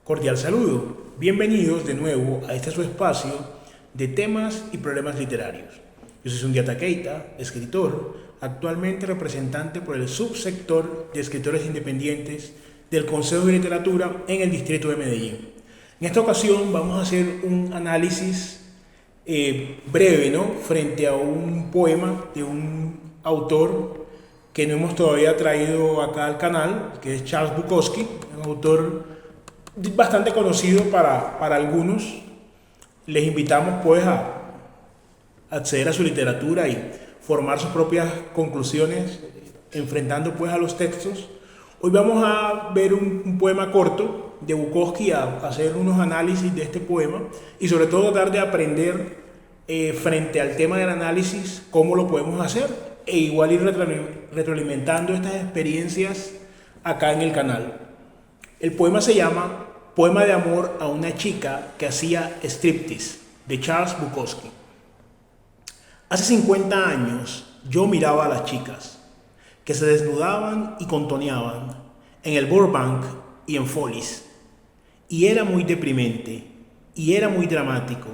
Cordial saludo, bienvenidos de nuevo a este su espacio de temas y problemas literarios. Yo soy Sundiata Keita, escritor, actualmente representante por el subsector de escritores independientes del Consejo de Literatura en el Distrito de Medellín. En esta ocasión vamos a hacer un análisis breve, ¿no?, frente a un poema de un autor que no hemos todavía traído acá al canal, que es Charles Bukowski, un autor bastante conocido para algunos. Les invitamos pues a acceder a su literatura y formar sus propias conclusiones enfrentando pues a los textos. Hoy vamos a ver un poema corto de Bukowski, a hacer unos análisis de este poema y sobre todo tratar de aprender frente al tema del análisis cómo lo podemos hacer e igual ir retroalimentando estas experiencias acá en el canal. El poema se llama Poema de amor a una chica que hacía striptease, de Charles Bukowski. Hace 50 años yo miraba a las chicas que se desnudaban y contoneaban en el Burbank y en Follies. Y era muy deprimente, y era muy dramático.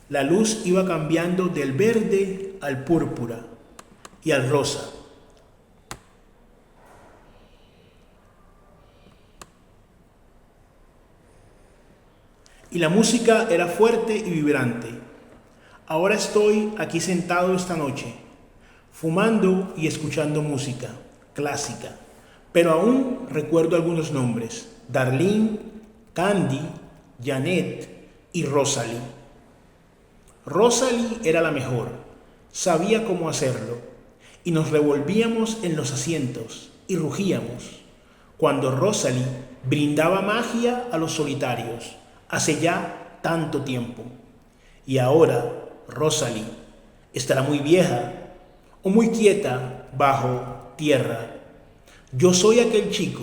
La luz iba cambiando del verde al púrpura y al rosa. Y la música era fuerte y vibrante. Ahora estoy aquí sentado esta noche, fumando y escuchando música clásica, pero aún recuerdo algunos nombres: Darlene, Candy, Janet y Rosalie. Rosalie era la mejor, sabía cómo hacerlo, y nos revolvíamos en los asientos y rugíamos cuando Rosalie brindaba magia a los solitarios hace ya tanto tiempo. Y ahora Rosalie estará muy vieja o muy quieta bajo tierra. Yo soy aquel chico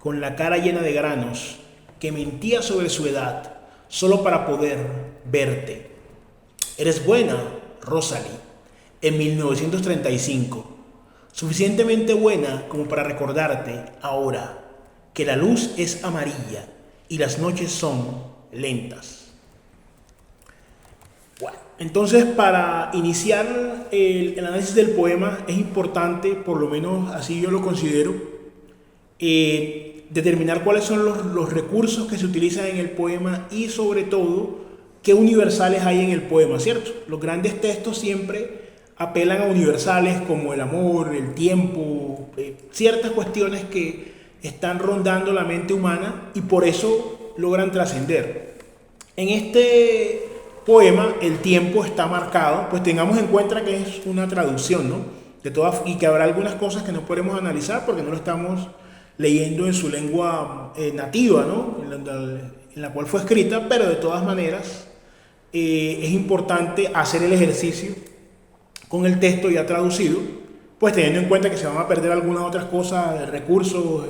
con la cara llena de granos que mentía sobre su edad solo para poder verte. Eres buena, Rosalie, en 1935, suficientemente buena como para recordarte ahora que la luz es amarilla y las noches son lentas. Bueno, entonces, para iniciar el análisis del poema es importante, por lo menos así yo lo considero, determinar cuáles son los recursos que se utilizan en el poema y sobre todo qué universales hay en el poema, ¿cierto? Los grandes textos siempre apelan a universales como el amor, el tiempo, ciertas cuestiones que están rondando la mente humana y por eso logran trascender. En este poema el tiempo está marcado, pues tengamos en cuenta que es una traducción, ¿no?, de todas, y que habrá algunas cosas que no podemos analizar porque no lo estamos leyendo en su lengua nativa, ¿no?, en la cual fue escrita, pero de todas maneras es importante hacer el ejercicio con el texto ya traducido, pues teniendo en cuenta que se van a perder algunas otras cosas, recursos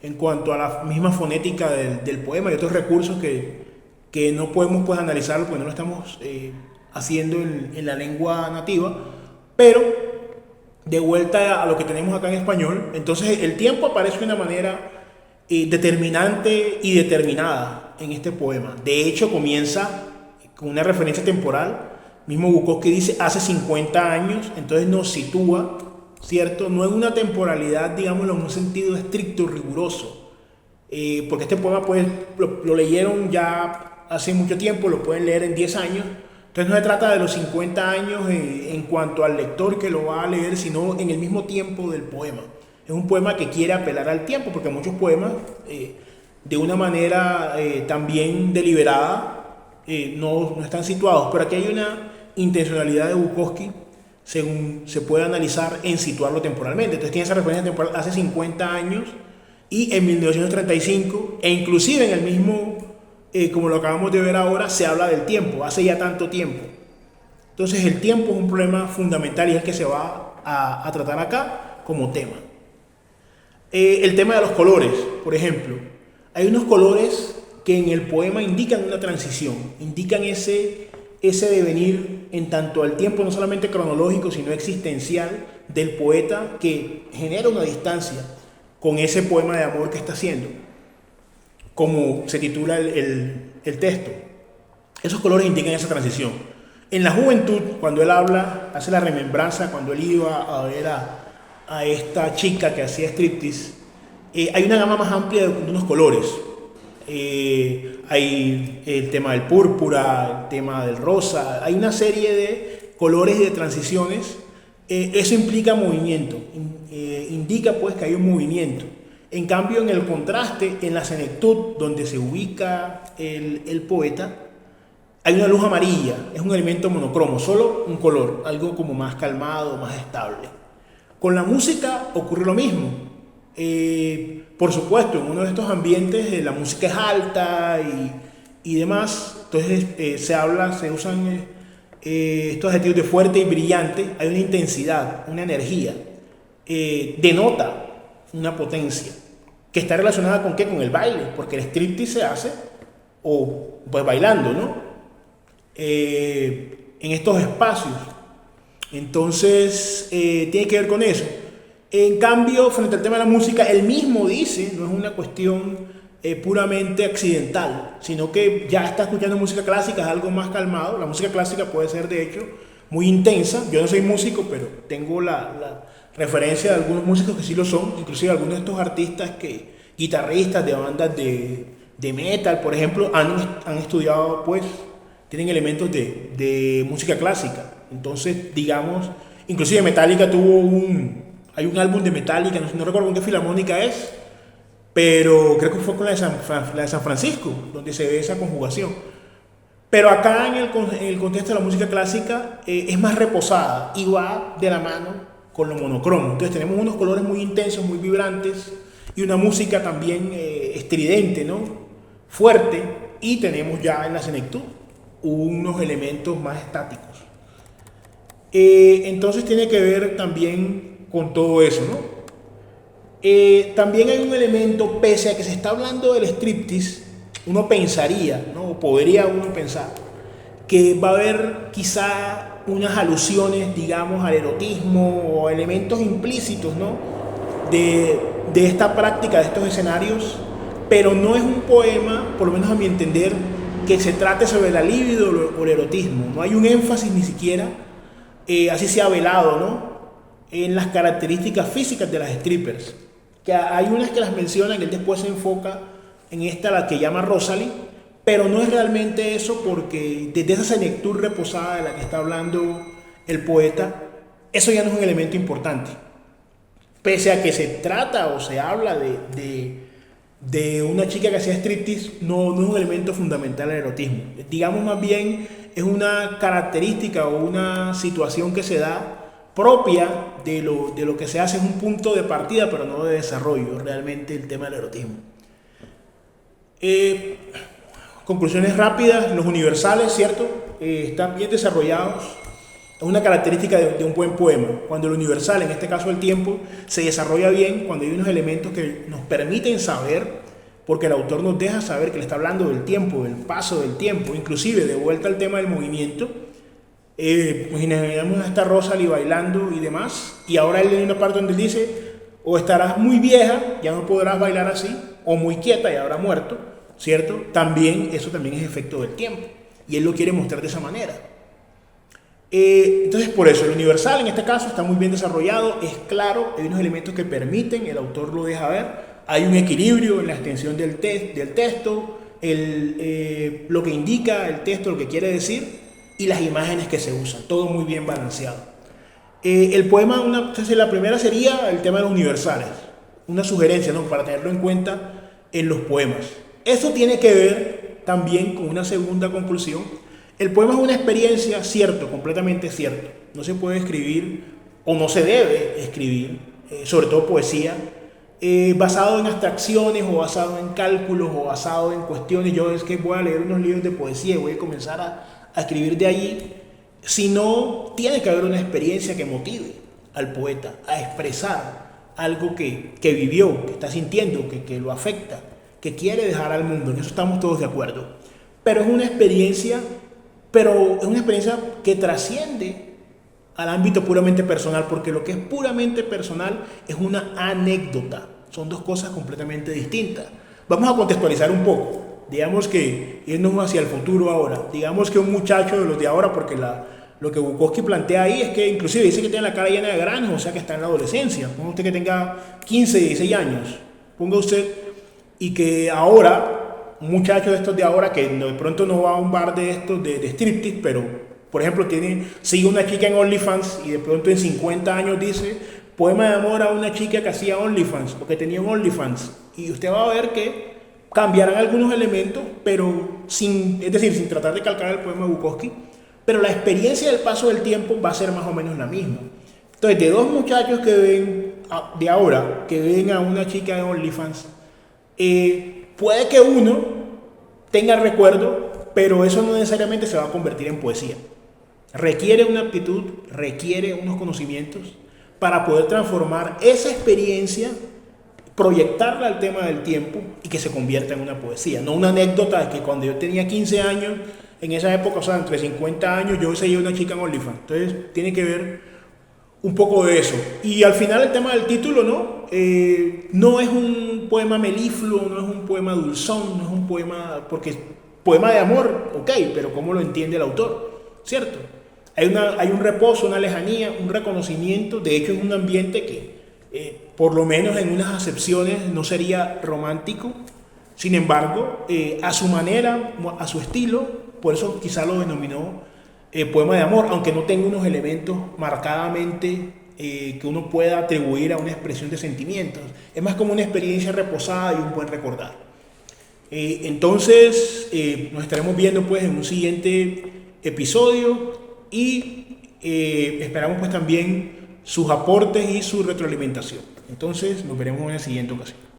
en cuanto a la misma fonética del poema y otros recursos que no podemos pues analizarlo porque no lo estamos haciendo en la lengua nativa. Pero de vuelta a lo que tenemos acá en español, entonces el tiempo aparece de una manera determinante y determinada en este poema. De hecho comienza con una referencia temporal. Mismo Bukowski dice hace 50 años, entonces nos sitúa, ¿cierto?, no en una temporalidad, digámoslo, en un sentido estricto, riguroso, porque este poema pues lo leyeron ya hace mucho tiempo, lo pueden leer en 10 años, entonces no se trata de los 50 años en cuanto al lector que lo va a leer, sino en el mismo tiempo del poema. Es un poema que quiere apelar al tiempo, porque muchos poemas, de una manera también deliberada, no están situados, pero aquí hay una intencionalidad de Bukowski, según se puede analizar, en situarlo temporalmente. Entonces tiene esa referencia temporal hace 50 años y en 1935, e inclusive en el mismo, como lo acabamos de ver ahora, se habla del tiempo, hace ya tanto tiempo. Entonces el tiempo es un problema fundamental y es el que se va a tratar acá como tema. El tema de los colores, por ejemplo. Hay unos colores que en el poema indican una transición, indican ese devenir en tanto al tiempo no solamente cronológico, sino existencial del poeta, que genera una distancia con ese poema de amor que está haciendo. como se titula el texto. Esos colores indican esa transición. En la juventud, cuando él habla, hace la remembranza, cuando él iba a ver a esta chica que hacía striptease, hay una gama más amplia de unos colores. Hay el tema del púrpura, el tema del rosa, hay una serie de colores y de transiciones. Eso implica movimiento, indica pues que hay un movimiento. En cambio, en el contraste, en la senectud, donde se ubica el poeta, hay una luz amarilla, es un elemento monocromo, solo un color, algo como más calmado, más estable. Con la música ocurre lo mismo. Por supuesto, en uno de estos ambientes la música es alta y demás, entonces se usan estos adjetivos de fuerte y brillante, hay una intensidad, una energía, denota una potencia, que está relacionada ¿con qué? Con el baile, porque el striptease se hace pues bailando, ¿no? En estos espacios. Entonces, tiene que ver con eso. En cambio, frente al tema de la música, él mismo dice, no es una cuestión puramente accidental, sino que ya está escuchando música clásica, es algo más calmado. La música clásica puede ser, de hecho, muy intensa. Yo no soy músico, pero tengo la referencia de algunos músicos que sí lo son, inclusive algunos de estos artistas guitarristas de bandas de metal, por ejemplo, han estudiado, pues, tienen elementos de música clásica. Entonces, digamos, inclusive Metallica hay un álbum de Metallica, no recuerdo con qué filarmónica es, pero creo que fue con la de San Francisco, donde se ve esa conjugación. Pero acá en el contexto de la música clásica es más reposada y va de la mano con lo monocromo. Entonces tenemos unos colores muy intensos, muy vibrantes, y una música también estridente, ¿no? Fuerte, y tenemos ya en la senectud unos elementos más estáticos. Entonces tiene que ver también con todo eso, ¿no? También hay un elemento, pese a que se está hablando del striptease, uno pensaría, ¿no? O podría uno pensar que va a haber quizá unas alusiones, digamos, al erotismo o elementos implícitos, ¿no? de esta práctica, de estos escenarios, pero no es un poema, por lo menos a mi entender, que se trate sobre la libido o el erotismo. No hay un énfasis ni siquiera, así sea velado, ¿no? En las características físicas de las strippers. Que hay unas que las mencionan, él después se enfoca en esta, la que llama Rosalie, pero no es realmente eso, porque desde esa senectud reposada de la que está hablando el poeta, eso ya no es un elemento importante. Pese a que se trata o se habla de una chica que hacía striptease, no es un elemento fundamental del erotismo. Digamos, más bien es una característica o una situación que se da propia de lo que se hace, es un punto de partida, pero no de desarrollo, realmente el tema del erotismo. Conclusiones rápidas, los universales, ¿cierto? Están bien desarrollados. Es una característica de un buen poema. Cuando el universal, en este caso el tiempo, se desarrolla bien, cuando hay unos elementos que nos permiten saber, porque el autor nos deja saber que le está hablando del tiempo, del paso del tiempo, inclusive de vuelta al tema del movimiento. Imaginamos a esta Rosalie bailando y demás, y ahora él en una parte donde él dice, o estarás muy vieja, ya no podrás bailar así, o muy quieta y habrá muerto, ¿cierto? Eso también es efecto del tiempo, y él lo quiere mostrar de esa manera. Entonces, por eso, el universal en este caso está muy bien desarrollado, es claro, hay unos elementos que permiten, el autor lo deja ver, hay un equilibrio en la extensión del texto, lo que indica el texto, lo que quiere decir, y las imágenes que se usan, todo muy bien balanceado. El poema, entonces la primera sería el tema de los universales, una sugerencia, ¿no? Para tenerlo en cuenta en los poemas. Eso tiene que ver también con una segunda conclusión. El poema es una experiencia, cierto, completamente cierto. No se puede escribir, o no se debe escribir, sobre todo poesía, basado en abstracciones, o basado en cálculos, o basado en cuestiones. Yo es que voy a leer unos libros de poesía y voy a comenzar a escribir de allí, sino tiene que haber una experiencia que motive al poeta a expresar algo que vivió, que está sintiendo, que lo afecta, que quiere dejar al mundo. En eso estamos todos de acuerdo. Pero es una experiencia que trasciende al ámbito puramente personal, porque lo que es puramente personal es una anécdota. Son dos cosas completamente distintas. Vamos a contextualizar un poco. Digamos que irnos hacia el futuro ahora. Digamos que un muchacho de los de ahora, porque lo que Bukowski plantea ahí es que inclusive dice que tiene la cara llena de granos, o sea que está en la adolescencia. Ponga usted que tenga 15, 16 años. Ponga usted, y que ahora, un muchacho de estos de ahora, que de pronto no va a un bar de estos de striptease, pero por ejemplo sigue una chica en OnlyFans y de pronto en 50 años dice poema de amor a una chica que hacía OnlyFans o que tenía un OnlyFans, y usted va a ver que cambiarán algunos elementos, pero es decir, sin tratar de calcar el poema de Bukowski, pero la experiencia del paso del tiempo va a ser más o menos la misma. Entonces, de dos muchachos que ven de ahora, que ven a una chica de OnlyFans, puede que uno tenga recuerdo, pero eso no necesariamente se va a convertir en poesía. Requiere una aptitud, requiere unos conocimientos para poder transformar esa experiencia, proyectarla al tema del tiempo y que se convierta en una poesía. No una anécdota de que cuando yo tenía 15 años, en esa época, o sea, entre 50 años, yo seguía una chica en OnlyFans. Entonces, tiene que ver un poco de eso. Y al final el tema del título, ¿no? No es un poema melifluo, no es un poema dulzón, no es un poema, porque poema de amor, ok, pero ¿cómo lo entiende el autor? ¿Cierto? Hay un reposo, una lejanía, un reconocimiento. De hecho, es un ambiente que, por lo menos en unas acepciones, no sería romántico. Sin embargo, a su manera, a su estilo, por eso quizá lo denominó poema de amor, aunque no tenga unos elementos marcadamente que uno pueda atribuir a una expresión de sentimientos. Es más como una experiencia reposada y un buen recordar. Entonces, nos estaremos viendo pues en un siguiente episodio y esperamos pues también sus aportes y su retroalimentación. Entonces, nos veremos en la siguiente ocasión.